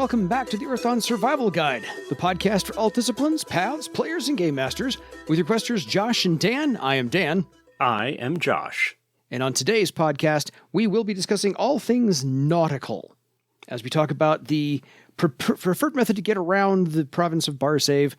welcome back to the Earthon Survival Guide, the podcast for all disciplines, paths, players, and game masters. With your questers Josh and Dan, I am Dan. I am Josh. And on today's podcast, we will be discussing all things nautical, as we talk about the preferred method to get around the province of Barsaive,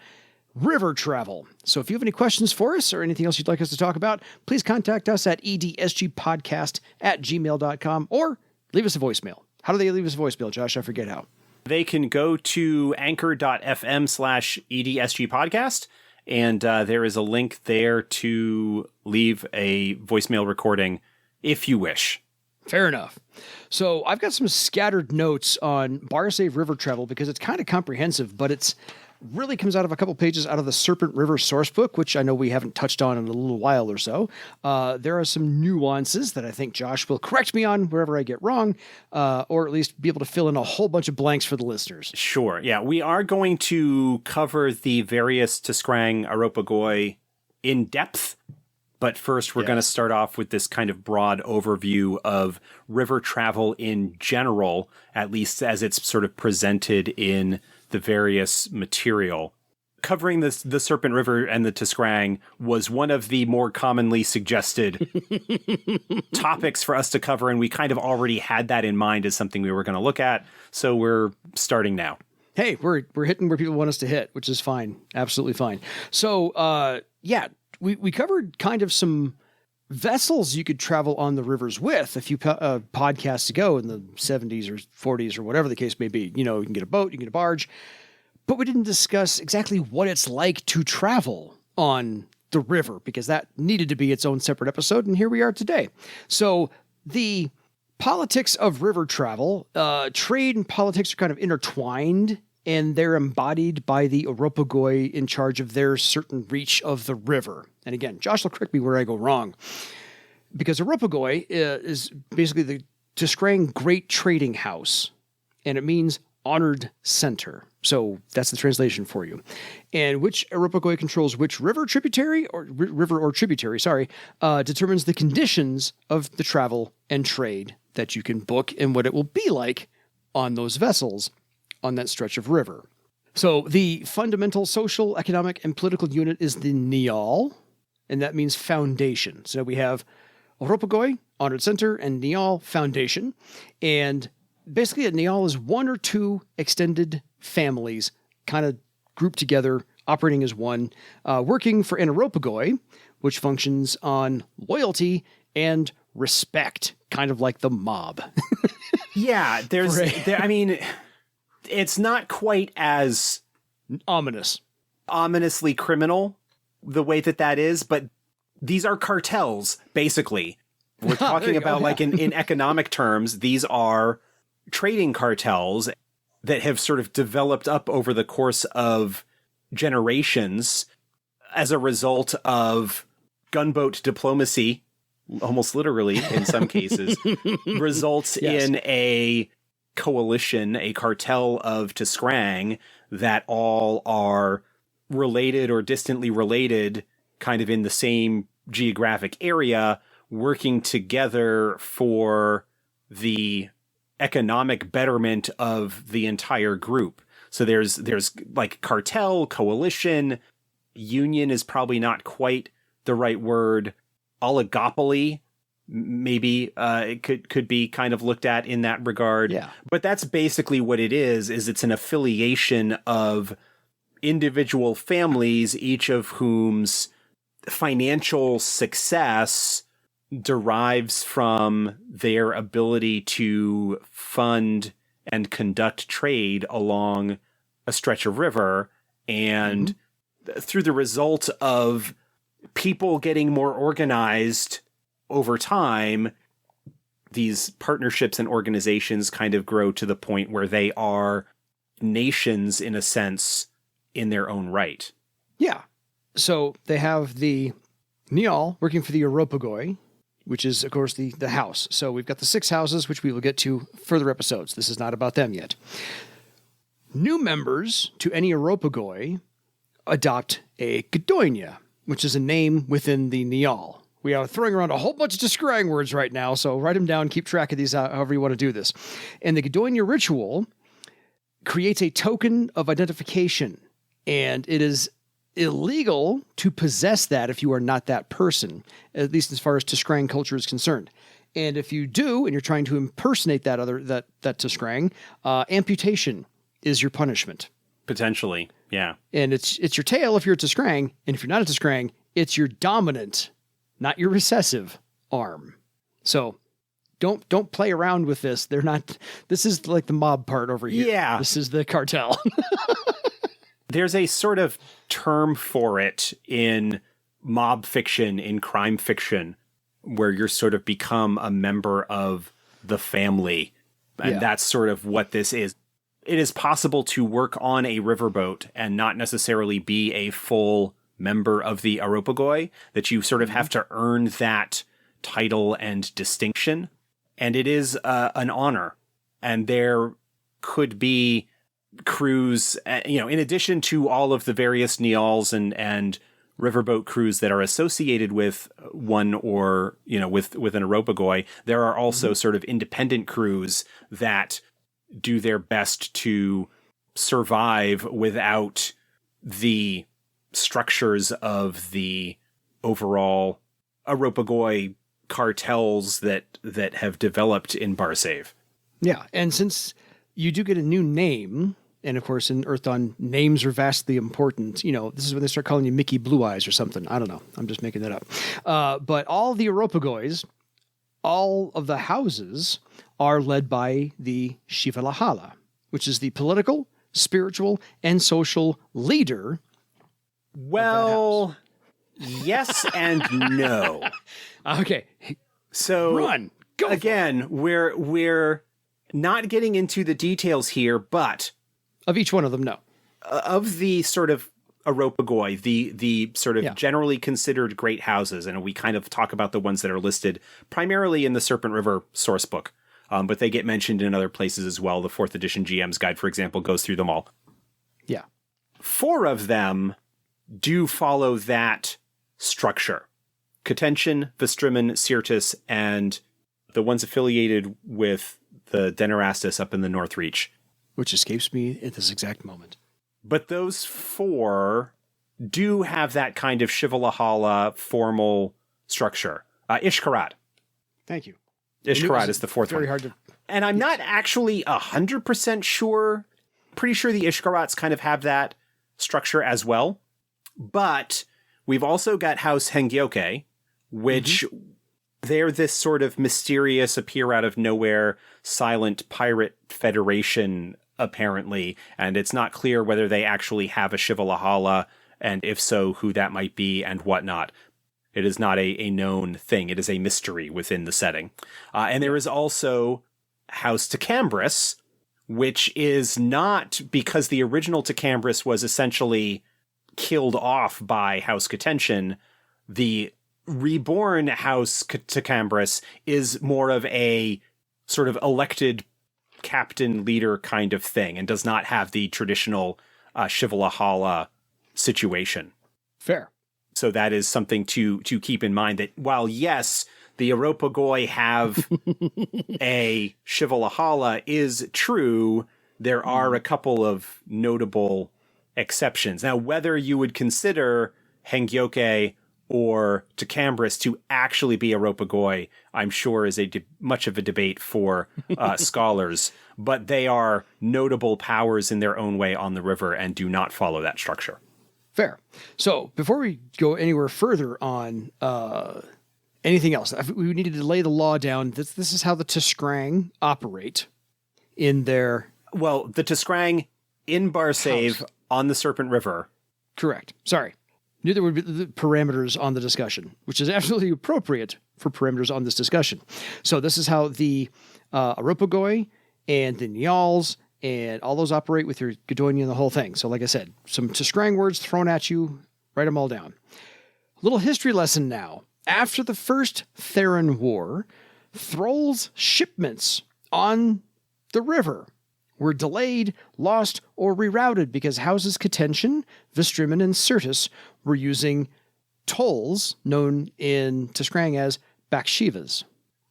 river travel. So if you have any questions for us or anything else you'd like us to talk about, please contact us at edsgpodcast@gmail.com or leave us a voicemail. How do they leave us a voicemail, Josh? I forget how. They can go to anchor.fm/EDSG podcast, and there is a link there to leave a voicemail recording if you wish. Fair enough. So I've got some scattered notes on Barsaive river travel because it's kind of comprehensive, but it's really comes out of a couple pages out of the Serpent River source book, which I know we haven't touched on in a little while or so. There are some nuances that I think Josh will correct me on wherever I get wrong, or at least be able to fill in a whole bunch of blanks for the listeners. Sure. Yeah, we are going to cover the various Tiskrang aropagoi in depth. But first, we're going to start off with this kind of broad overview of river travel in general, at least as it's sort of presented in the various material. Covering the Serpent River and the Tiskrang was one of the more commonly suggested topics for us to cover, and we kind of already had that in mind as something we were going to look at, so we're starting now. Hey, we're hitting where people want us to hit, which is fine. Absolutely fine. So, we covered kind of some vessels you could travel on the rivers with a few podcasts ago in the 70s or 40s or whatever the case may be. You know, you can get a boat, you can get a barge, but we didn't discuss exactly what it's like to travel on the river because that needed to be its own separate episode, and here we are today. So the politics of river travel, trade and politics are kind of intertwined, and they're embodied by the aropagoi in charge of their certain reach of the river. And again, Josh will correct me where I go wrong, because aropagoi is basically the Tiskrang Great Trading House, and it means honored center. So that's the translation for you. And which aropagoi controls which river or tributary, determines the conditions of the travel and trade that you can book and what it will be like on those vessels on that stretch of river. So the fundamental social, economic, and political unit is the Nial, and that means foundation. So we have aropagoi, honored center, and Nial, foundation. And basically a Nial is one or two extended families kind of grouped together, operating as one, working for an aropagoi, which functions on loyalty and respect, kind of like the mob. Yeah, it's not quite as ominously criminal the way that is, but these are cartels, basically. We're talking about, like, in economic terms, these are trading cartels that have sort of developed up over the course of generations as a result of gunboat diplomacy, almost literally in some cases, results in a coalition, a cartel of Tiskrang that all are related or distantly related, kind of in the same geographic area, working together for the economic betterment of the entire group. So there's like cartel, coalition, union is probably not quite the right word, oligopoly, maybe it could be kind of looked at in that regard. Yeah. But that's basically what it is it's an affiliation of individual families, each of whom's financial success derives from their ability to fund and conduct trade along a stretch of river. And through the result of people getting more organized over time, these partnerships and organizations kind of grow to the point where they are nations, in a sense, in their own right. Yeah. So they have the Nial working for the aropagoi, which is, of course, the house. So we've got the 6 houses, which we will get to further episodes. This is not about them yet. New members to any aropagoi adopt a Gadoinia, which is a name within the Nial. We are throwing around a whole bunch of Tiskrang words right now, so write them down, keep track of these however you want to do this. And the Gadoinia ritual creates a token of identification, and it is illegal to possess that if you are not that person, at least as far as Tiskrang culture is concerned. And if you do, and you're trying to impersonate that Tiskrang, amputation is your punishment. Potentially, yeah. And it's your tail if you're a Tiskrang, and if you're not a Tiskrang, it's your dominant, not your recessive arm. So don't play around with this. They're not. This is like the mob part over here. Yeah, this is the cartel. There's a sort of term for it in mob fiction, in crime fiction, where you're sort of become a member of the family. And that's sort of what this is. It is possible to work on a riverboat and not necessarily be a full member of the aropagoi, that you sort of have to earn that title and distinction. And it is an honor. And there could be crews, in addition to all of the various Nials and riverboat crews that are associated with one or, with an aropagoi, there are also sort of independent crews that do their best to survive without the structures of the overall aropagoi cartels that have developed in Barsaive. Yeah, and since you do get a new name, and of course in Earth Dawn, names are vastly important. This is when they start calling you Mickey Blue Eyes or something. I don't know. I'm just making that up. But all the aropagois, all of the houses are led by the shivalahala, which is the political, spiritual, and social leader. Well, yes and no. Okay. So run. Go. Again, we're not getting into the details here, but of each one of them, no. Of the sort of aropagoi, the sort of generally considered great houses, and we kind of talk about the ones that are listed primarily in the Serpent River source book, but they get mentioned in other places as well. The 4th edition GM's Guide, for example, goes through them all. Yeah. 4 of them do follow that structure. Catention, Vestrimen, Syrtis, and the ones affiliated with the Denerastus up in the North Reach. Which escapes me at this exact moment. But those 4 do have that kind of shivalahala formal structure. Ishkarat. Thank you. Ishkarat is the 4th very one. Hard to... And I'm not actually 100% sure. Pretty sure the Ishkarats kind of have that structure as well. But we've also got House Hengyoke, which they're this sort of mysterious, appear out of nowhere, silent pirate federation, apparently. And it's not clear whether they actually have a shivalahala, and if so, who that might be and whatnot. It is not a known thing. It is a mystery within the setting. And there is also House Tecambris, which is not, because the original Tecambris was essentially killed off by House Catention. The reborn House Tecambris is more of a sort of elected captain leader kind of thing, and does not have the traditional shivalahala situation. Fair. So that is something to keep in mind, that while yes, the aropagoi have a shivalahala is true, there are a couple of notable exceptions. Now, whether you would consider Hengyoke or Tecambris to actually be aropagoi, I'm sure is much of a debate for scholars, but they are notable powers in their own way on the river and do not follow that structure. Fair. So before we go anywhere further on anything else, we needed to lay the law down. This is how the Tiskrang operate in their... Well, the Tiskrang in Barsaive on the Serpent River. Correct. Sorry. Knew there would be the parameters on the discussion, which is absolutely appropriate for parameters on this discussion. So this is how the aropagoi and the Nials and all those operate with your Godonian and the whole thing. So like I said, some Tiskrang words thrown at you, write them all down. A little history lesson now. After the First Theron War, Thrall's shipments on the river were delayed, lost, or rerouted because houses Catention, Vestrimen, and Syrtis were using tolls known in Tiskrang as Bakshevas.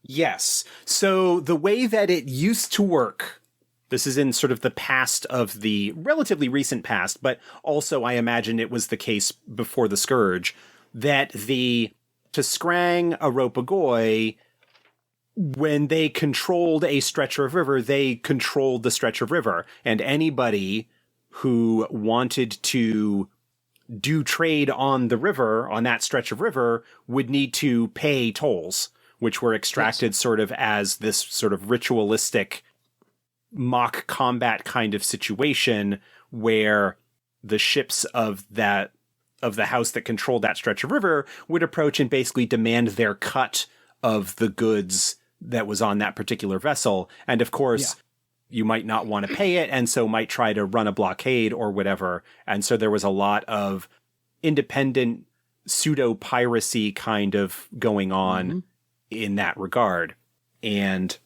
Yes. So the way that it used to work This is in sort of the past of the relatively recent past, but also I imagine it was the case before the Scourge, that the Tiskrang aropagoi, when they controlled a stretch of river, they controlled the stretch of river. And anybody who wanted to do trade on the river, on that stretch of river, would need to pay tolls, which were extracted sort of as this sort of ritualistic mock combat kind of situation where the ships of the house that controlled that stretch of river would approach and basically demand their cut of the goods that was on that particular vessel. And of course, you might not want to pay it, and so might try to run a blockade or whatever. And so there was a lot of independent pseudo-piracy kind of going on in that regard. And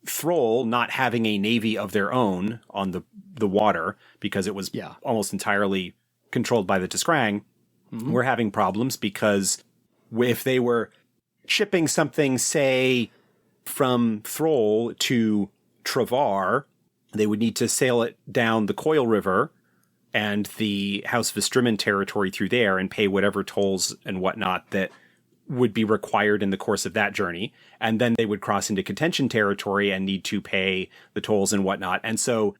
Thrall, not having a navy of their own on the water, because it was almost entirely controlled by the Tiskrang, were having problems because if they were shipping something, say, from Thrall to Travar, they would need to sail it down the Coil River and the House of Estriman territory through there and pay whatever tolls and whatnot that would be required in the course of that journey. And then they would cross into contention territory and need to pay the tolls and whatnot. And so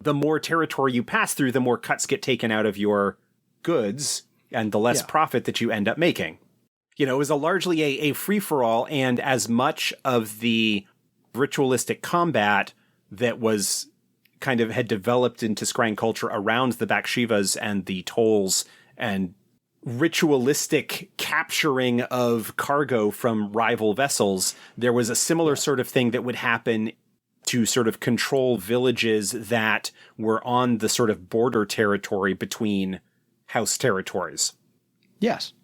the more territory you pass through, the more cuts get taken out of your goods and the less profit that you end up making. You know, it was largely a free-for-all, and as much of the ritualistic combat that was kind of had developed into Tiskrang culture around the Bakshevas and the tolls and ritualistic capturing of cargo from rival vessels, there was a similar sort of thing that would happen to sort of control villages that were on the sort of border territory between house territories. Yes.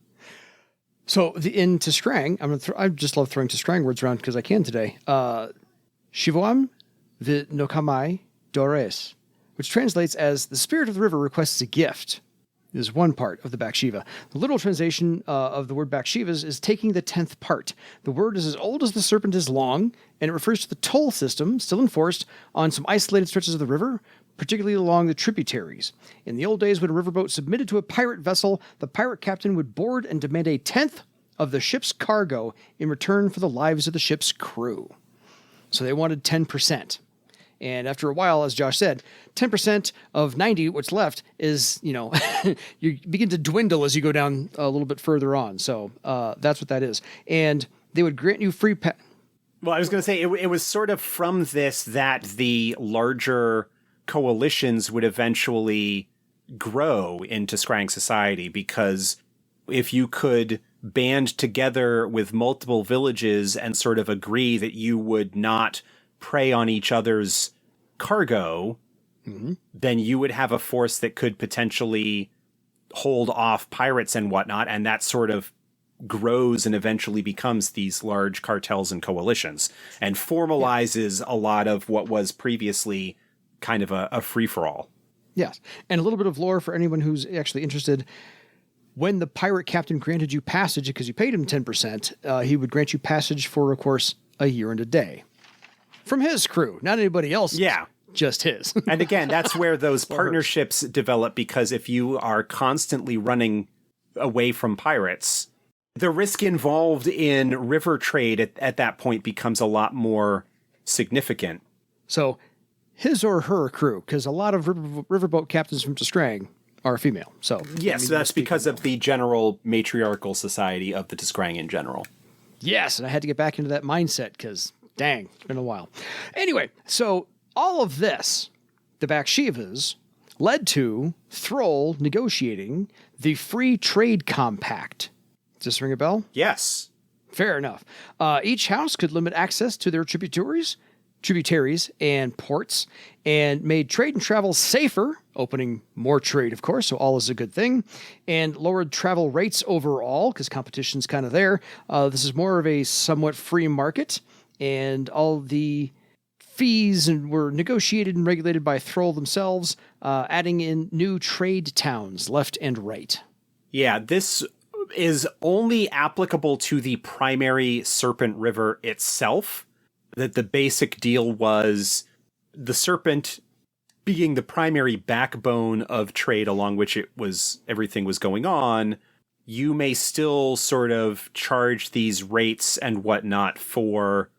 So in Tiskrang, I just love throwing Tiskrang words around because I can today. Shivoam vi nokamai dores, which translates as the spirit of the river requests a gift, is one part of the Baksheva. The literal translation of the word Bakshevas is taking the 10th part. The word is as old as the serpent is long, and it refers to the toll system still enforced on some isolated stretches of the river, particularly along the tributaries. In the old days, when a riverboat submitted to a pirate vessel, the pirate captain would board and demand a 10th of the ship's cargo in return for the lives of the ship's crew. So they wanted 10%. And after a while, as Josh said, 10% of 90, what's left is, you begin to dwindle as you go down a little bit further on. So that's what that is. And they would grant you free... Well, I was going to say, it was sort of from this that the larger coalitions would eventually grow into Tiskrang society, because if you could band together with multiple villages and sort of agree that you would not prey on each other's cargo, then you would have a force that could potentially hold off pirates and whatnot, and that sort of grows and eventually becomes these large cartels and coalitions and formalizes a lot of what was previously kind of a free-for-all. Yes, and a little bit of lore for anyone who's actually interested. When the pirate captain granted you passage, because you paid him 10%, he would grant you passage for, of course, a year and a day. From his crew, not anybody else. Yeah. Just his. And again, that's where those partnerships develop, because if you are constantly running away from pirates, the risk involved in river trade at that point becomes a lot more significant. So his or her crew, because a lot of riverboat captains from Tiskrang are female. So yes, that's because of the general matriarchal society of the Tiskrang in general. Yes, and I had to get back into that mindset because, dang, it's been a while. Anyway, so all of this, the Bakshevas, led to Thrall negotiating the Free Trade Compact. Does this ring a bell? Yes. Fair enough. Each house could limit access to their tributaries and ports, and made trade and travel safer, opening more trade, of course, so all is a good thing, and lowered travel rates overall, because competition's kind of there. This is more of a somewhat free market, and all the fees were negotiated and regulated by Thrall themselves, adding in new trade towns left and right. Yeah, this is only applicable to the primary Serpent River itself. That the basic deal was the Serpent being the primary backbone of trade along which everything was going on, you may still sort of charge these rates and whatnot for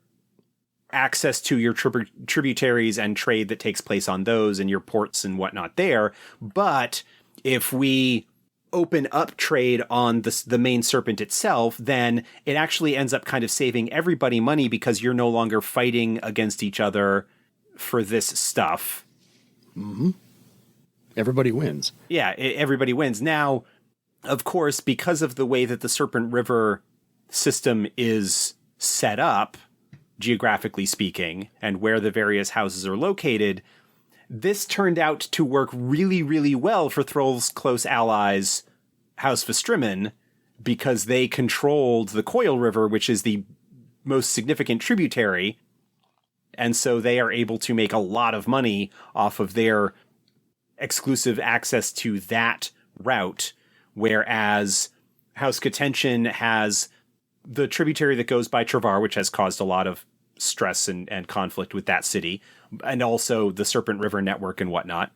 access to your tributaries and trade that takes place on those and your ports and whatnot there. But if we open up trade on the main Serpent itself, then it actually ends up kind of saving everybody money because you're no longer fighting against each other for this stuff. Mm-hmm. Everybody wins. Yeah, everybody wins. Now, of course, because of the way that the Serpent River system is set up, geographically speaking, and where the various houses are located, this turned out to work really, really well for Thrall's close allies, House Vestrimmen, because they controlled the Coil River, which is the most significant tributary, and so they are able to make a lot of money off of their exclusive access to that route, whereas House Catention has the tributary that goes by Travar, which has caused a lot of stress and conflict with that city, and also the Serpent River network and whatnot.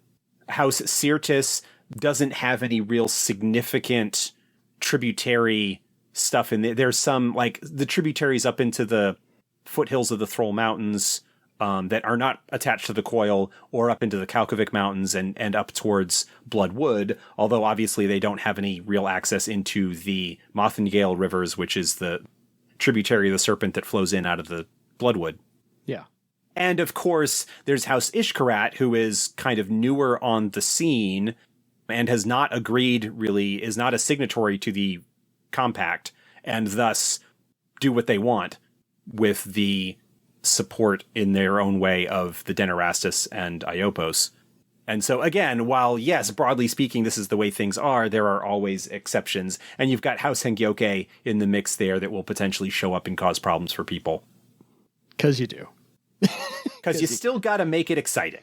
House Sirtis doesn't have any real significant tributary stuff in there. There's some, like, the tributaries up into the foothills of the Thrall Mountains that are not attached to the Coil, or up into the Kalkovik Mountains and up towards Bloodwood, although obviously they don't have any real access into the Mothingale rivers, which is the tributary of the Serpent that flows in out of the Bloodwood. Yeah. And of course, there's House Ishkarat, who is kind of newer on the scene and has not agreed, really, is not a signatory to the compact, and thus do what they want with the support in their own way of the Denerastus and Iopos. And so again, while yes, broadly speaking, this is the way things are, there are always exceptions. And you've got House Hengyoke in the mix there that will potentially show up and cause problems for people. Because you do. Because you still got to make it exciting.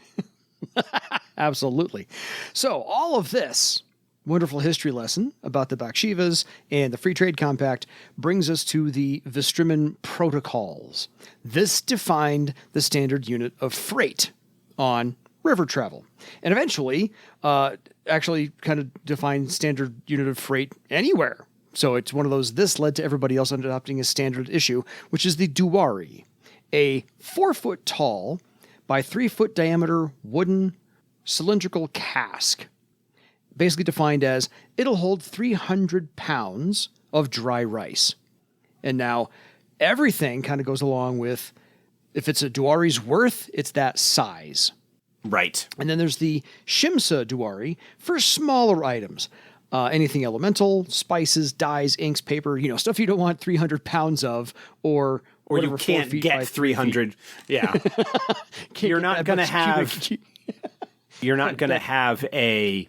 Absolutely. So all of this wonderful history lesson about the Bakshevas and the Free Trade Compact brings us to the Vestrimmen Protocols. This defined the standard unit of freight on river travel, and eventually actually kind of defined standard unit of freight anywhere. So it's one of those, this led to everybody else adopting a standard issue, which is the duari, a 4-foot tall by 3-foot diameter wooden cylindrical cask, basically defined as it'll hold 300 pounds of dry rice. And now everything kind of goes along with, if it's a duari's worth, it's that size. Right. And then there's the Shimsa duari for smaller items. Anything elemental, spices, dyes, inks, paper, stuff you don't want 300 pounds of, or you can't get 300. Yeah. You're not going to have a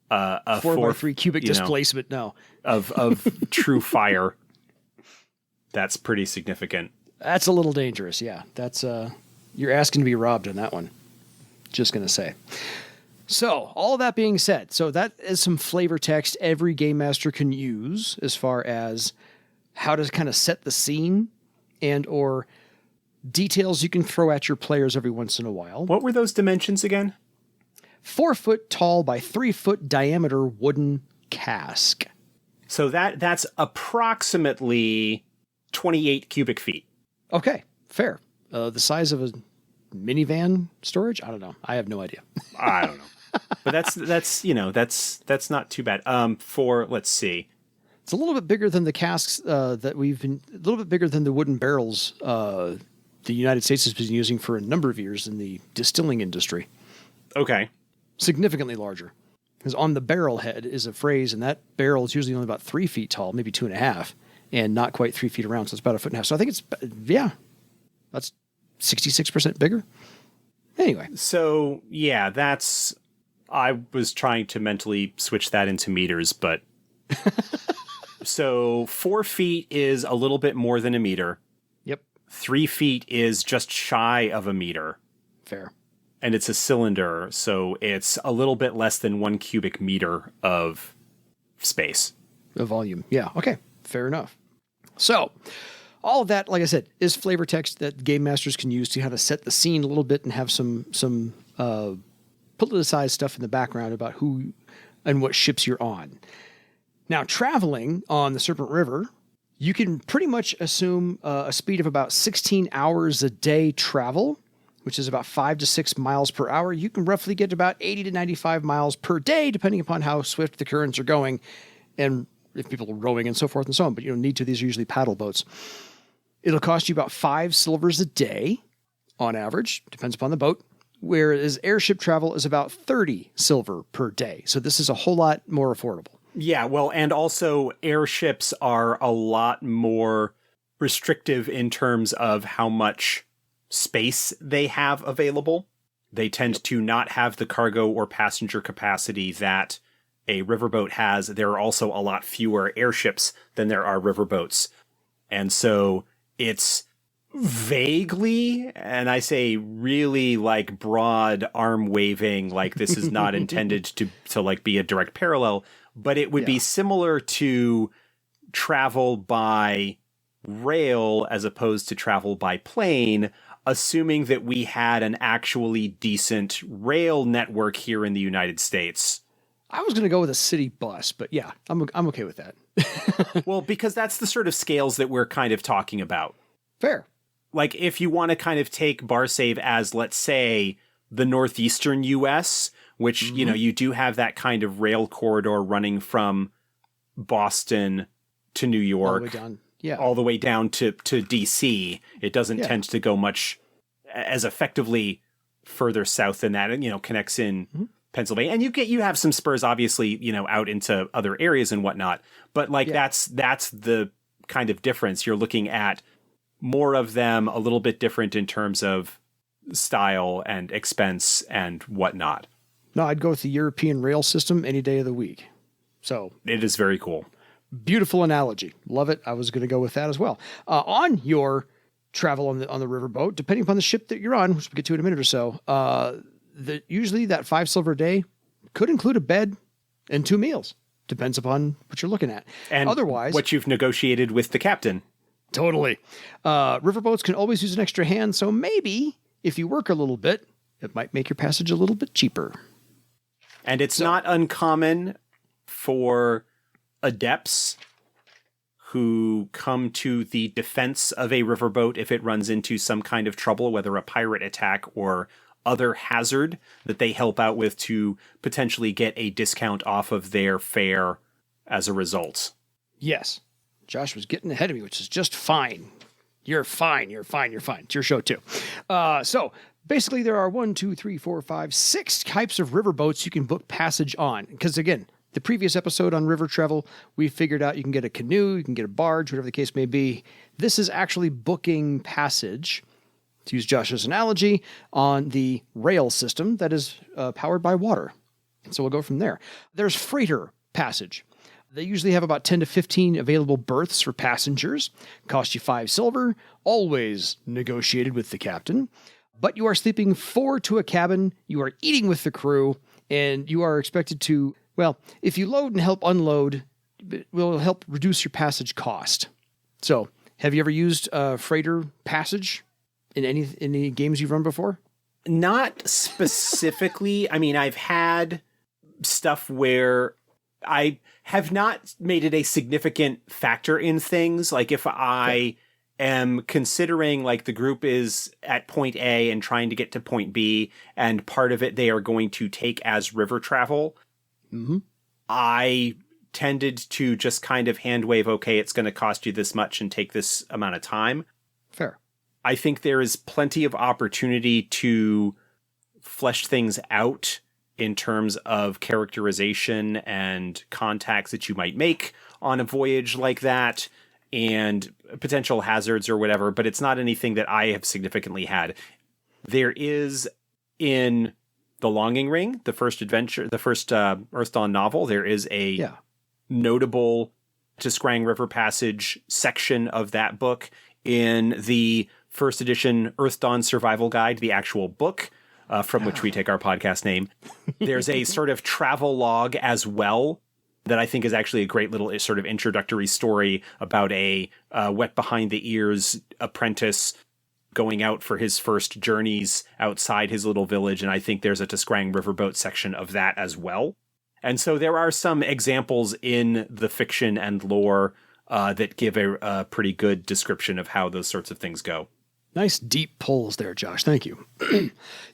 4x3 cubic displacement. No, of true fire. That's pretty significant. That's a little dangerous. Yeah. That's, you're asking to be robbed on that one. Just going to say. So, all of that being said, so that is some flavor text every game master can use as far as how to kind of set the scene and or details you can throw at your players every once in a while. What were those dimensions again? 4-foot tall by 3-foot diameter wooden cask. So that's approximately 28 cubic feet. Okay, fair. The size of a minivan storage? I don't know. I have no idea. I don't know. But that's not too bad. Let's see. It's a little bit bigger than the casks a little bit bigger than the wooden barrels the United States has been using for a number of years in the distilling industry. Okay. Significantly larger. Because on the barrel head is a phrase, and that barrel is usually only about 3 feet tall, maybe 2.5, and not quite 3 feet around, so it's about 1.5 feet. So I think that's 66% bigger. Anyway. So, yeah, I was trying to mentally switch that into meters, but so 4 feet is a little bit more than a meter. Yep. 3 feet is just shy of a meter. Fair. And it's a cylinder, so it's a little bit less than 1 cubic meter of space. A volume. Yeah. Okay. Fair enough. So, all of that, like I said, is flavor text that game masters can use to kind of set the scene a little bit and have some politicized stuff in the background about who and what ships you're on. Now, traveling on the Serpent River, you can pretty much assume a speed of about 16 hours a day travel, which is about 5 to 6 miles per hour. You can roughly get about 80 to 95 miles per day, depending upon how swift the currents are going and if people are rowing and so forth and so on. But you don't need to. These are usually paddle boats. It'll cost you about 5 silvers a day on average, depends upon the boat, whereas airship travel is about 30 silver per day. So this is a whole lot more affordable. Yeah, well, and also airships are a lot more restrictive in terms of how much space they have available. They tend to not have the cargo or passenger capacity that a riverboat has. There are also a lot fewer airships than there are riverboats. And so it's vaguely, and I say really like broad arm waving, like this is not intended to like be a direct parallel, but it would be similar to travel by rail as opposed to travel by plane, assuming that we had an actually decent rail network here in the United States. I was going to go with a city bus, but yeah, I'm okay with that. Well, because that's the sort of scales that we're kind of talking about. Fair. Like, if you want to kind of take Barsaive as, let's say, the northeastern U.S., which, you know, you do have that kind of rail corridor running from Boston to New York, all the way down to D.C. It doesn't tend to go much as effectively further south than that. And, you know, connects in Pennsylvania. And you have some spurs, obviously, you know, out into other areas and whatnot. But, like, that's the kind of difference. You're looking at more of them, a little bit different in terms of style and expense and whatnot. No, I'd go with the European rail system any day of the week. So it is very cool. Beautiful analogy. Love it. I was going to go with that as well. On your travel on the riverboat, depending upon the ship that you're on, which we'll get to in a minute or so, usually that 5 silver a day could include a bed and 2 meals. Depends upon what you're looking at. And otherwise, what you've negotiated with the captain. Totally. Riverboats can always use an extra hand, so maybe if you work a little bit, it might make your passage a little bit cheaper. And it's not uncommon for adepts who come to the defense of a riverboat if it runs into some kind of trouble, whether a pirate attack or other hazard, that they help out with to potentially get a discount off of their fare as a result. Yes. Josh was getting ahead of me, which is just fine. You're fine. It's your show too. So basically there are 6 types of riverboats you can book passage on. Because again, the previous episode on river travel, we figured out you can get a canoe, you can get a barge, whatever the case may be. This is actually booking passage, to use Josh's analogy, on the rail system that is powered by water. So we'll go from there. There's freighter passage. They usually have about 10 to 15 available berths for passengers. Cost you 5 silver, always negotiated with the captain. But you are sleeping 4 to a cabin, you are eating with the crew, and you are expected to, well, if you load and help unload, it will help reduce your passage cost. So, have you ever used freighter passage in any games you've run before? Not specifically. I mean, I've had stuff where I have not made it a significant factor in things. Like if I am considering like the group is at point A and trying to get to point B, and part of it they are going to take as river travel, I tended to just kind of hand wave, okay, it's going to cost you this much and take this amount of time. Fair. I think there is plenty of opportunity to flesh things out in terms of characterization and contacts that you might make on a voyage like that and potential hazards or whatever, but it's not anything that I have significantly had. There is in The Longing Ring, the first Earth Dawn novel, there is a notable Tiskrang River Passage section of that book in the first edition Earth Dawn Survival Guide, the actual book, from which we take our podcast name. There's a sort of travel log as well that I think is actually a great little sort of introductory story about a wet behind the ears apprentice going out for his first journeys outside his little village. And I think there's a Tiskrang riverboat section of that as well. And so there are some examples in the fiction and lore that give a pretty good description of how those sorts of things go. Nice deep pulls there, Josh. Thank you.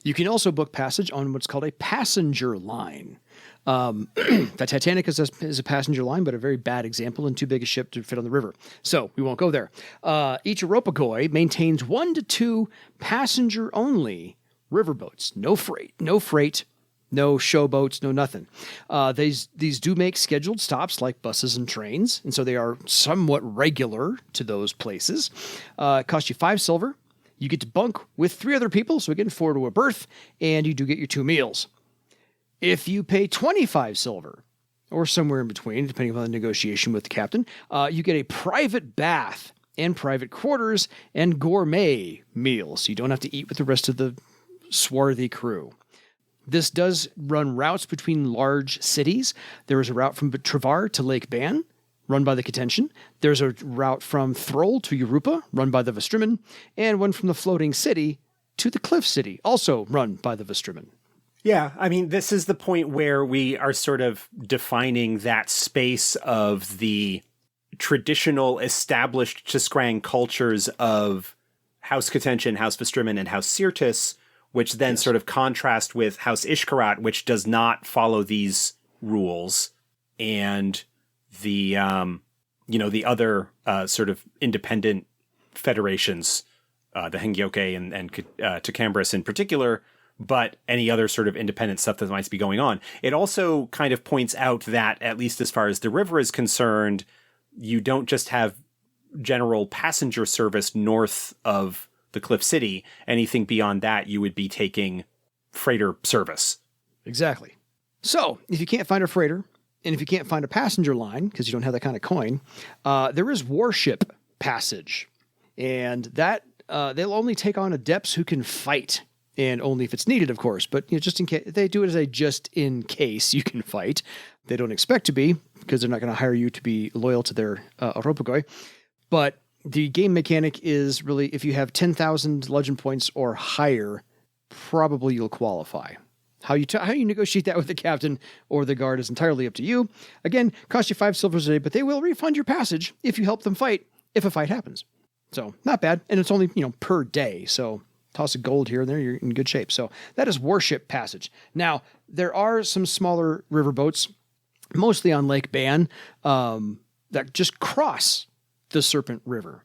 You can also book passage on what's called a passenger line. The Titanic is a passenger line, but a very bad example and too big a ship to fit on the river. So we won't go there. Each aropagoi maintains 1 to 2 passenger-only riverboats. No freight, no showboats, no nothing. These do make scheduled stops like buses and trains, and so they are somewhat regular to those places. Cost you 5 silver. You get to bunk with 3 other people, so again, 4 to a berth, and you do get your 2 meals. If you pay 25 silver, or somewhere in between, depending upon the negotiation with the captain, you get a private bath and private quarters and gourmet meals. So you don't have to eat with the rest of the swarthy crew. This does run routes between large cities. There is a route from Travar to Lake Ban, run by the Contention. There's a route from Throl to Europa, run by the Vestrimen, and one from the Floating City to the Cliff City, also run by the Vestrimen. Yeah, I mean, this is the point where we are sort of defining that space of the traditional established Tiskrang cultures of House Contention, House Vestrimen, and House Sirtis, which then sort of contrast with House Ishkarat, which does not follow these rules, and the the other sort of independent federations, the Hengyoke and Tecambris in particular, but any other sort of independent stuff that might be going on. It also kind of points out that, at least as far as the river is concerned, you don't just have general passenger service north of the Cliff City. Anything beyond that, you would be taking freighter service. Exactly. So, if you can't find a freighter, and if you can't find a passenger line, because you don't have that kind of coin, there is warship passage. And that they'll only take on adepts who can fight. And only if it's needed, of course. But just in case, they do it as a just in case you can fight. They don't expect to be, because they're not going to hire you to be loyal to their aropagoi. But the game mechanic is really, if you have 10,000 legend points or higher, probably you'll qualify. How you negotiate that with the captain or the guard is entirely up to you. Again, cost you 5 silvers a day, but they will refund your passage if you help them fight, if a fight happens. So, not bad. And it's only, per day. So, toss of gold here and there, you're in good shape. So, that is warship passage. Now, there are some smaller riverboats, mostly on Lake Ban, that just cross the Serpent River.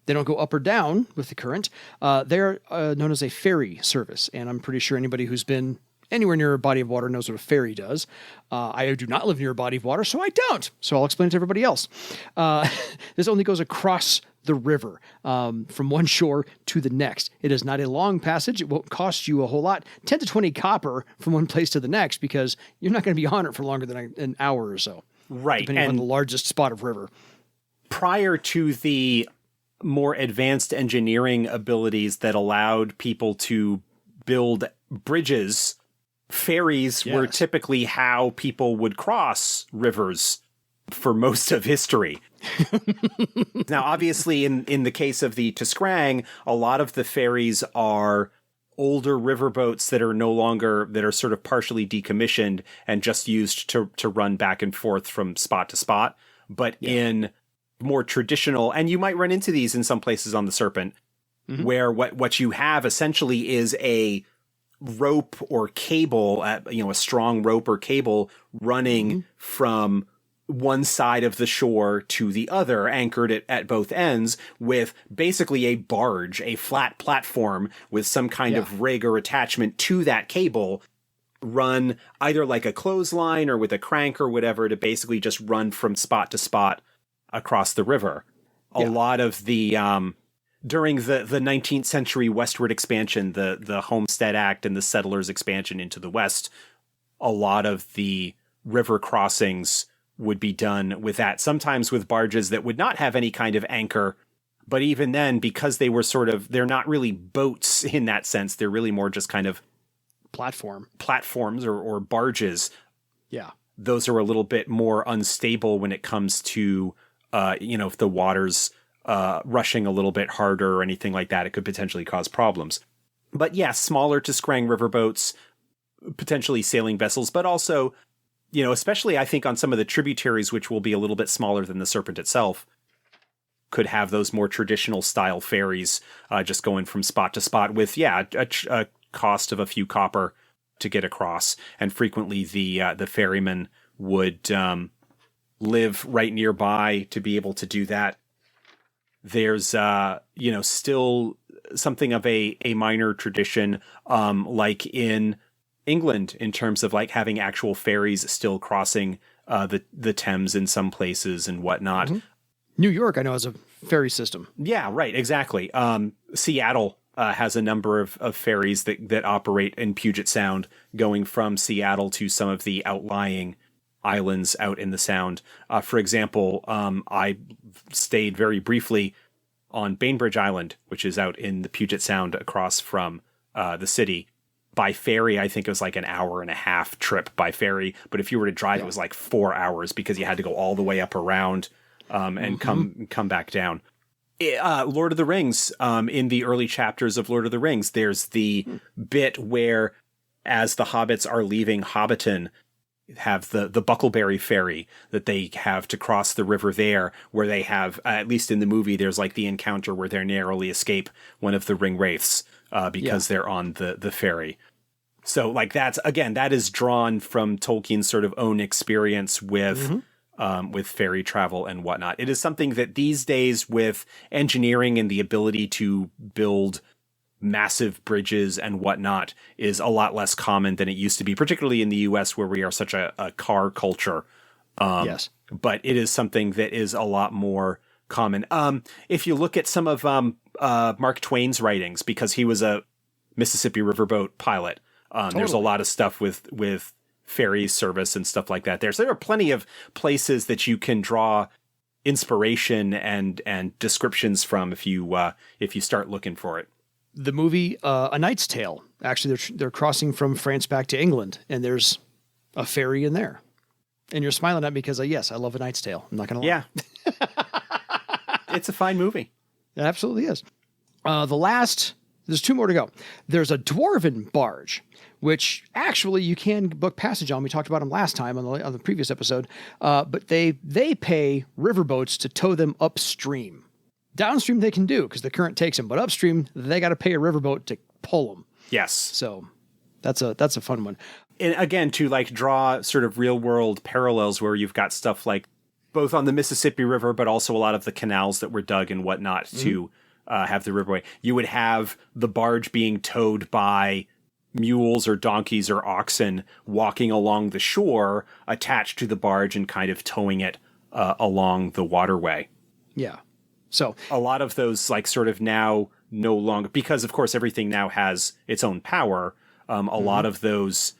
They don't go up or down with the current. They're known as a ferry service. And I'm pretty sure anybody who's been anywhere near a body of water knows what a ferry does. I do not live near a body of water, so I don't. So I'll explain it to everybody else. This only goes across the river from one shore to the next. It is not a long passage. It won't cost you a whole lot. 10 to 20 copper from one place to the next, because you're not going to be on it for longer than an hour or so. Right. Depending on the largest spot of river. Prior to the more advanced engineering abilities that allowed people to build bridges, ferries were typically how people would cross rivers for most of history. Now, obviously, in the case of the Tiskrang, a lot of the ferries are older riverboats that are sort of partially decommissioned and just used to run back and forth from spot to spot. But in more traditional, and you might run into these in some places on the Serpent, where what you have essentially is a rope or cable, a strong rope or cable running from one side of the shore to the other, anchored at both ends, with basically a barge, a flat platform with some kind of rig or attachment to that cable, run either like a clothesline or with a crank or whatever to basically just run from spot to spot across the river. A lot of the during the 19th century westward expansion, the Homestead Act and the settlers' expansion into the west, a lot of the river crossings would be done with that, sometimes with barges that would not have any kind of anchor. But even then, because they were they're not really boats in that sense, they're really more just kind of platforms or barges. Yeah. Those are a little bit more unstable when it comes to, if the waters rushing a little bit harder or anything like that. It could potentially cause problems. But yeah, smaller to Scrang riverboats, potentially sailing vessels, but also, especially I think on some of the tributaries, which will be a little bit smaller than the Serpent itself, could have those more traditional style ferries just going from spot to spot with, a cost of a few copper to get across. And frequently the ferryman would live right nearby to be able to do that. There's, still something of a minor tradition, like in England, in terms of like having actual ferries still crossing the Thames in some places and whatnot. Mm-hmm. New York, I know, has a ferry system. Yeah, right, exactly. Seattle has a number of ferries that operate in Puget Sound, going from Seattle to some of the outlying islands out in the Sound. For example, I stayed very briefly on Bainbridge Island, which is out in the Puget Sound across from the city. By ferry, I think it was like an hour and a half trip by ferry. But if you were to drive, it was like 4 hours because you had to go all the way up around and come back down. Lord of the Rings, in the early chapters of Lord of the Rings, there's the bit where, as the hobbits are leaving Hobbiton, have the Buckleberry ferry that they have to cross the river there, where they have, at least in the movie, there's like the encounter where they narrowly escape one of the ring wraiths because they're on the ferry. So like that is drawn from Tolkien's sort of own experience with ferry travel and whatnot. It is something that these days, with engineering and the ability to build massive bridges and whatnot, is a lot less common than it used to be, particularly in the US, where we are such a car culture. Yes. But it is something that is a lot more common. If you look at some of Mark Twain's writings, because he was a Mississippi riverboat pilot, there's a lot of stuff with ferry service and stuff like that there. So there are plenty of places that you can draw inspiration and descriptions from if you start looking for it. The movie A Knight's Tale, actually they're crossing from France back to England, and there's a ferry in there. And you're smiling at me because, yes, I love A Knight's Tale. I'm not going to lie. Yeah. It's a fine movie. It absolutely is. There's two more to go. There's a dwarven barge, which actually you can book passage on. We talked about them last time on the previous episode. But they pay riverboats to tow them upstream. Downstream they can do because the current takes them, but upstream they got to pay a riverboat to pull them. Yes. So that's a fun one. And again, to like draw sort of real world parallels where you've got stuff like both on the Mississippi River, but also a lot of the canals that were dug and whatnot to have the riverway. You would have the barge being towed by mules or donkeys or oxen walking along the shore, attached to the barge and kind of towing it along the waterway. Yeah. So a lot of those like sort of now no longer, because of course everything now has its own power. A lot of those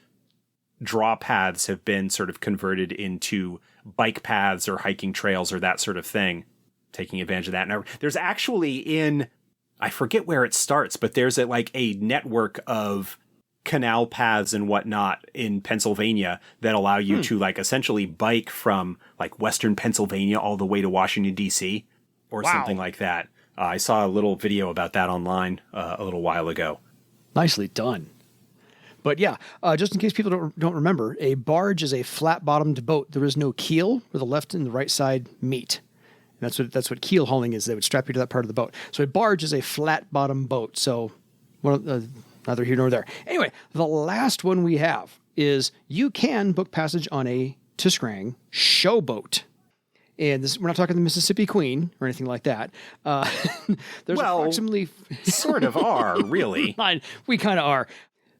draw paths have been sort of converted into bike paths or hiking trails or that sort of thing, taking advantage of that. Now, there's actually I forget where it starts, but there's a network of canal paths and whatnot in Pennsylvania that allow you to like essentially bike from like Western Pennsylvania all the way to Washington, D.C. or something like that. I saw a little video about that online a little while ago. Nicely done. But yeah, just in case people don't remember, a barge is a flat-bottomed boat. There is no keel where the left and the right side meet. And that's what keel hauling is. They would strap you to that part of the boat. So a barge is a flat-bottomed boat. So neither here nor there. Anyway, the last one we have is you can book passage on a Tiskrang showboat. And we're not talking the Mississippi Queen or anything like that. There's approximately... sort of are, really. We kind of are.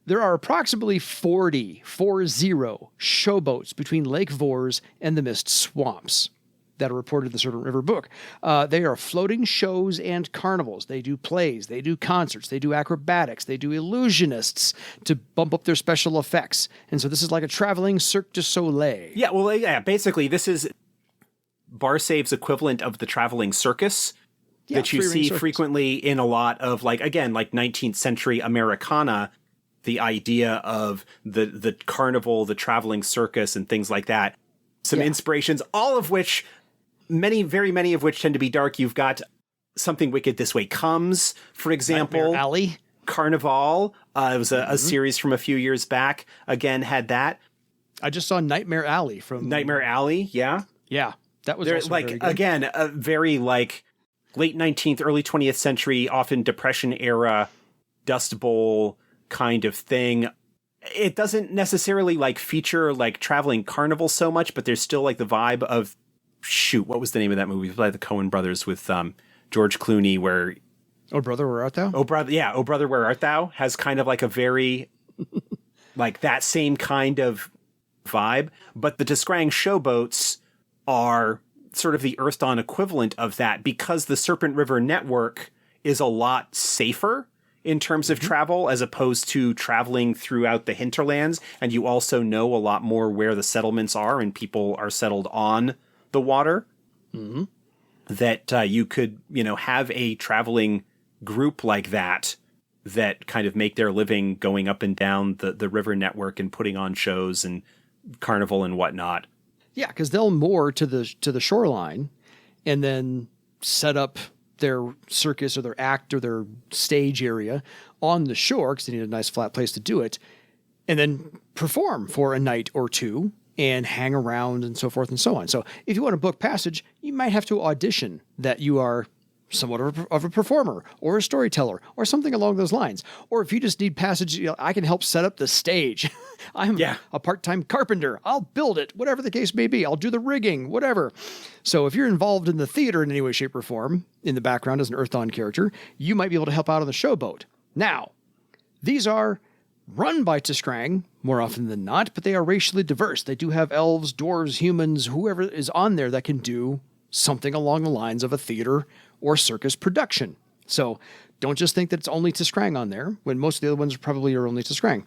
There are approximately 40 showboats between Lake Vors and the Mist Swamps that are reported in the Serpent River book. They are floating shows and carnivals. They do plays, they do concerts, they do acrobatics, they do illusionists to bump up their special effects. And so this is like a traveling Cirque du Soleil. Yeah, well, yeah, basically this is Barsaive's equivalent of the traveling circus that you see frequently in a lot of, like, again, like 19th century Americana, the idea of the carnival, the traveling circus and things like that. Some inspirations, all of which, very many of which tend to be dark. You've got Something Wicked This Way Comes, for example. Nightmare Alley. Carnival. It was a series from a few years back. Again, had that. I just saw Nightmare Alley from Nightmare Alley, yeah. Yeah, that was also like very good. again a very like late 19th, early 20th century, often Depression era Dust Bowl kind of thing. It doesn't necessarily like feature like traveling carnival so much, but there's still like the vibe of what was the name of that movie by the Coen brothers with George Clooney where Oh Brother, Where Art Thou? Oh Brother, Where Art Thou has kind of like a very like that same kind of vibe, but the Tiskrang showboats are sort of the Earthdawn equivalent of that because the Serpent River network is a lot safer in terms of travel as opposed to traveling throughout the hinterlands. And you also know a lot more where the settlements are and people are settled on the water. Mm-hmm. That you could, have a traveling group like that kind of make their living going up and down the river network and putting on shows and carnival and whatnot. Yeah, because they'll moor to the shoreline and then set up their circus or their act or their stage area on the shore because they need a nice flat place to do it, and then perform for a night or two and hang around and so forth and so on. So if you want to book passage, you might have to audition that you are somewhat of a performer or a storyteller or something along those lines. Or if you just need passage, I can help set up the stage. I'm a part-time carpenter. I'll build it, whatever the case may be. I'll do the rigging, whatever. So if you're involved in the theater in any way, shape, or form, in the background as an Earthdawn character, you might be able to help out on the showboat. Now, these are run by Tiskrang more often than not, but they are racially diverse. They do have elves, dwarves, humans, whoever is on there that can do something along the lines of a theater or circus production. So don't just think that it's only Tiskrang on there, when most of the other ones probably are only Tiskrang.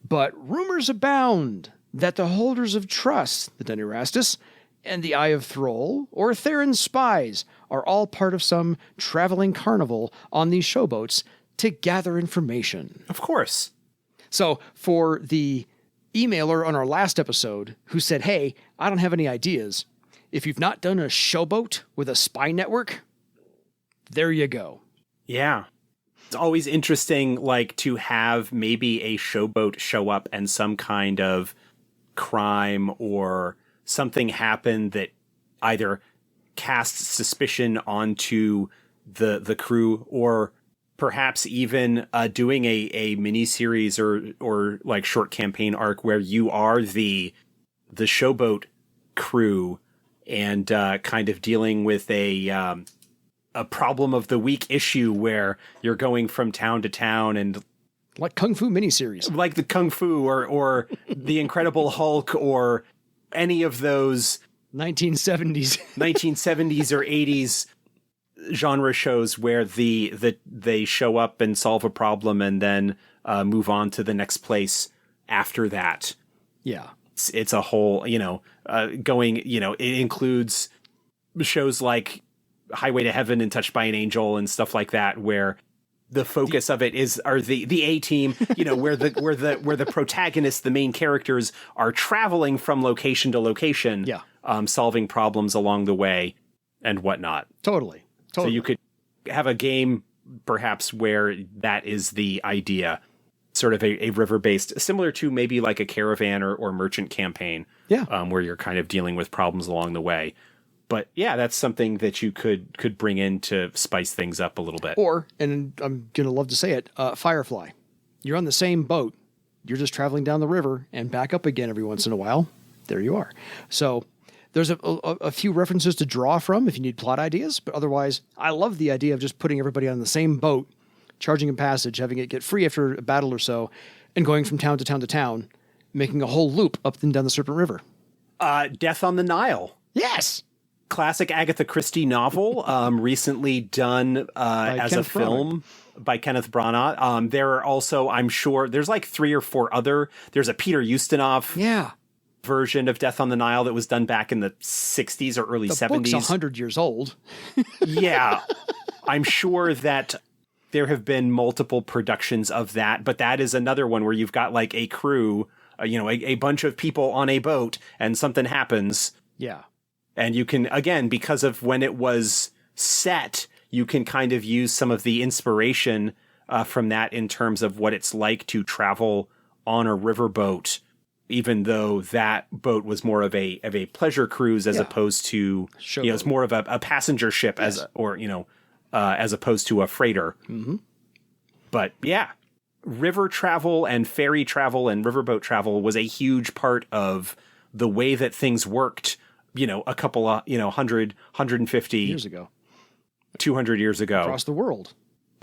But rumors abound that the holders of trust, the Denirastus, and the Eye of Thrall, or Theron's spies, are all part of some traveling carnival on these showboats to gather information. Of course. So for the emailer on our last episode who said, hey, I don't have any ideas, if you've not done a showboat with a spy network, there you go. Yeah. It's always interesting, like, to have maybe a showboat show up and some kind of crime or something happen that either casts suspicion onto the crew or perhaps even doing a mini-series or like short campaign arc where you are the showboat crew and kind of dealing with a problem of the week issue where you're going from town to town and like Kung Fu miniseries, like the Kung Fu or the Incredible Hulk or any of those 1970s or 80s genre shows where they show up and solve a problem and then move on to the next place after that. Yeah. It's a whole, it includes shows like Highway to Heaven and Touched by an Angel and stuff like that, where the focus of it are the A-team, where the protagonists, the main characters, are traveling from location to location, solving problems along the way and whatnot. Totally. So you could have a game perhaps where that is the idea, sort of a river-based, similar to maybe like a caravan or merchant campaign, where you're kind of dealing with problems along the way. But yeah, that's something that you could bring in to spice things up a little bit. Or, and I'm going to love to say it, Firefly. You're on the same boat. You're just traveling down the river and back up again every once in a while. There you are. So there's a few references to draw from if you need plot ideas. But otherwise, I love the idea of just putting everybody on the same boat, charging a passage, having it get free after a battle or so, and going from town to town to town, making a whole loop up and down the Serpent River. Death on the Nile. Yes! Classic Agatha Christie novel, recently done as Kenneth a film by Kenneth Branagh. There are also, I'm sure, there's like 3 or 4 other. There's a Peter Ustinov version of Death on the Nile that was done back in the 60s or early 70s. The book's 100 years old. Yeah. I'm sure that there have been multiple productions of that, but that is another one where you've got like a crew, a bunch of people on a boat and something happens. Yeah. And you can, again, because of when it was set, you can kind of use some of the inspiration from that in terms of what it's like to travel on a riverboat, even though that boat was more of a pleasure cruise as opposed to, it's more of a passenger ship as opposed to a freighter. Mm-hmm. But yeah, river travel and ferry travel and riverboat travel was a huge part of the way that things worked, a couple of, 100, 150 years ago, 200 years ago across the world.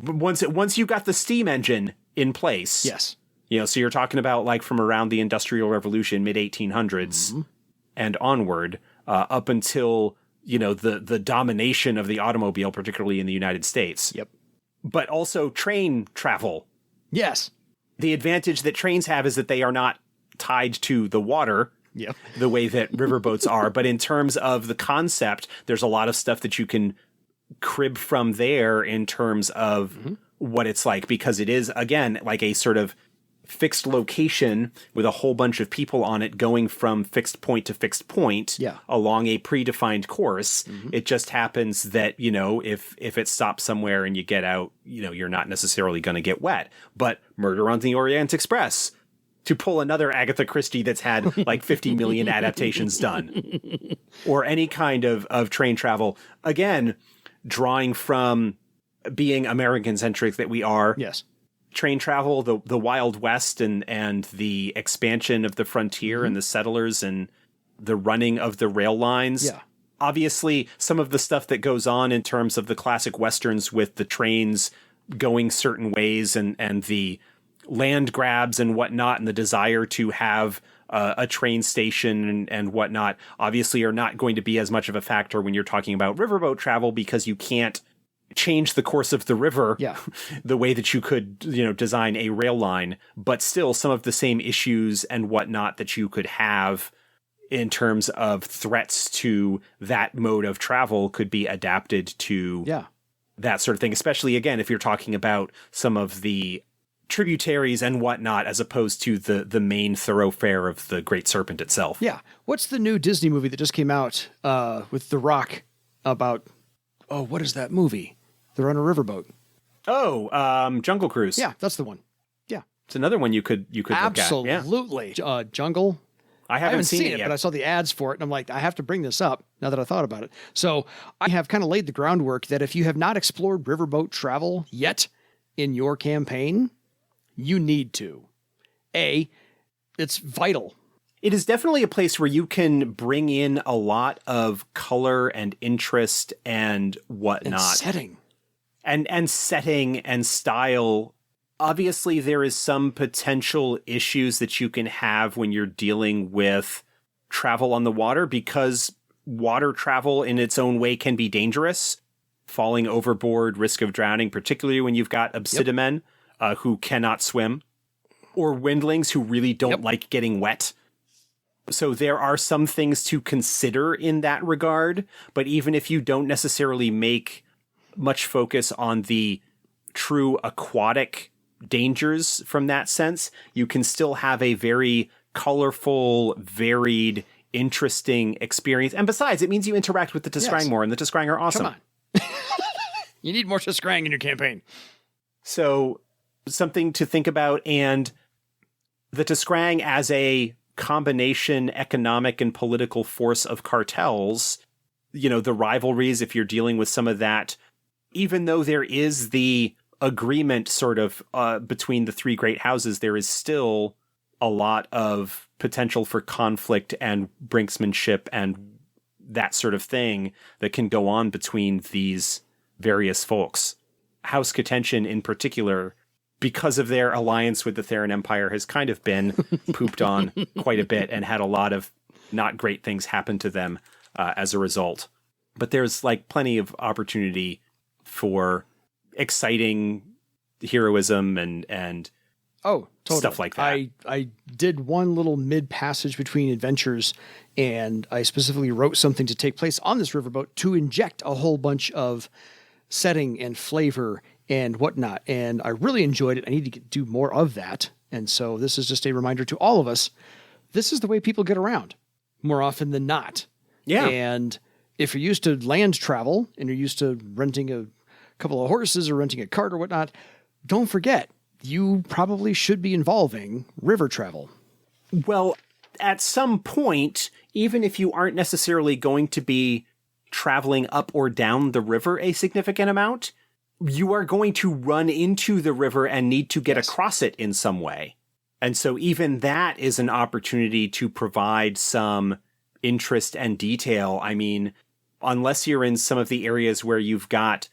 Once you got the steam engine in place. Yes. So you're talking about like from around the Industrial Revolution, mid 1800s and onward, up until, the domination of the automobile, particularly in the United States. Yep. But also train travel. Yes. The advantage that trains have is that they are not tied to the water. Yep. The way that riverboats are. But in terms of the concept, there's a lot of stuff that you can crib from there in terms of what it's like, because it is, again, like a sort of fixed location with a whole bunch of people on it going from fixed point to fixed point along a predefined course. It just happens that, if it stops somewhere and you get out, you're not necessarily going to get wet. But Murder on the Orient Express, to pull another Agatha Christie that's had like 50 million adaptations done, or any kind of train travel, again, drawing from being American-centric that we are. Yes. Train travel, the Wild West and the expansion of the frontier and the settlers and the running of the rail lines. Yeah. Obviously, some of the stuff that goes on in terms of the classic Westerns with the trains going certain ways and the land grabs and whatnot and the desire to have a train station and whatnot obviously are not going to be as much of a factor when you're talking about riverboat travel, because you can't change the course of the river the way that you could, design a rail line. But still, some of the same issues and whatnot that you could have in terms of threats to that mode of travel could be adapted to that sort of thing, especially, again, if you're talking about some of the tributaries and whatnot, as opposed to the main thoroughfare of the Great Serpent itself. Yeah. What's the new Disney movie that just came out with The Rock about, what is that movie? They're on a riverboat. Jungle Cruise. Yeah, that's the one. Yeah. It's another one you could look at. Absolutely. Yeah. Jungle. I haven't seen it yet, but I saw the ads for it, and I'm like, I have to bring this up now that I thought about it. So I have kind of laid the groundwork that if you have not explored riverboat travel yet in your campaign, you need to. It's vital. It is definitely a place where you can bring in a lot of color and interest and whatnot. And setting. And setting and style. Obviously, there is some potential issues that you can have when you're dealing with travel on the water, because water travel in its own way can be dangerous. Falling overboard, risk of drowning, particularly when you've got obsidimen who cannot swim, or windlings who really don't like getting wet. So there are some things to consider in that regard, but even if you don't necessarily make much focus on the true aquatic dangers from that sense, you can still have a very colorful, varied, interesting experience. And besides, it means you interact with the Tiskrang more, and the Tiskrang are awesome. Come on. You need more Tiskrang in your campaign. So something to think about, and the Tiskrang as a combination economic and political force of cartels, the rivalries, if you're dealing with some of that, even though there is the agreement sort of between the three great houses, there is still a lot of potential for conflict and brinksmanship and that sort of thing that can go on between these various folks. House Catention in particular, because of their alliance with the Theron Empire, has kind of been pooped on quite a bit and had a lot of not great things happen to them as a result. But there's like plenty of opportunity for exciting heroism and totally. Stuff like that. I did one little mid passage between adventures, and I specifically wrote something to take place on this riverboat to inject a whole bunch of setting and flavor and whatnot. And I really enjoyed it. I need to do more of that. And so this is just a reminder to all of us. This is the way people get around more often than not. Yeah. And if you're used to land travel and you're used to renting couple of horses or renting a cart or whatnot, don't forget, you probably should be involving river travel. Well, at some point, even if you aren't necessarily going to be traveling up or down the river a significant amount, you are going to run into the river and need to get across it in some way. And so even that is an opportunity to provide some interest and detail. I mean, unless you're in some of the areas where you've got,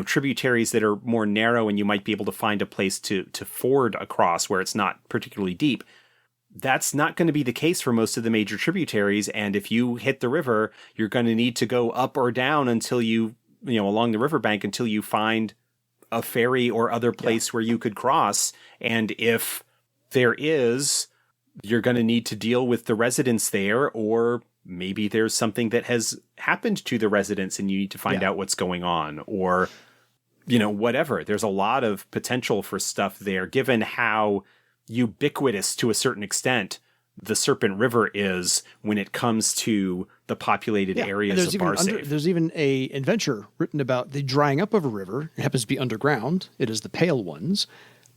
tributaries that are more narrow and you might be able to find a place to ford across where it's not particularly deep, that's not going to be the case for most of the major tributaries. And if you hit the river, you're going to need to go up or down until along the riverbank until you find a ferry or other place where you could cross. And if there is, you're going to need to deal with the residents there, or maybe there's something that has happened to the residents and you need to find out what's going on, or, whatever. There's a lot of potential for stuff there, given how ubiquitous to a certain extent the Serpent River is when it comes to the populated areas of Barsaive. There's even a adventure written about the drying up of a river. It happens to be underground. It is the Pale Ones.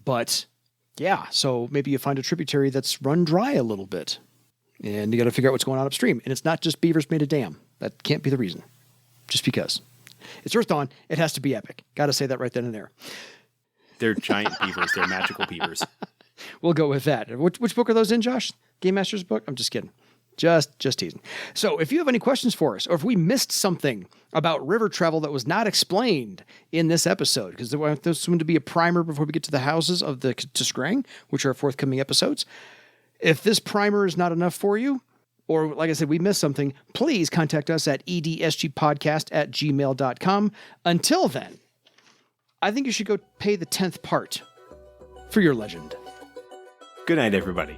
But yeah, so maybe you find a tributary that's run dry a little bit. And you got to figure out what's going on upstream. And it's not just beavers made a dam. That can't be the reason. Just because. It's Earth Dawn. It has to be epic. Got to say that right then and there. They're giant beavers. They're magical beavers. We'll go with that. Which book are those in, Josh? Game Master's book? I'm just kidding. Just teasing. So if you have any questions for us, or if we missed something about river travel that was not explained in this episode, because there's soon to be a primer before we get to the houses of the Tiskrang, which are forthcoming episodes. If this primer is not enough for you, or like I said, we missed something, please contact us at edsgpodcast@gmail.com. Until then, I think you should go pay the 10th part for your legend. Good night, everybody.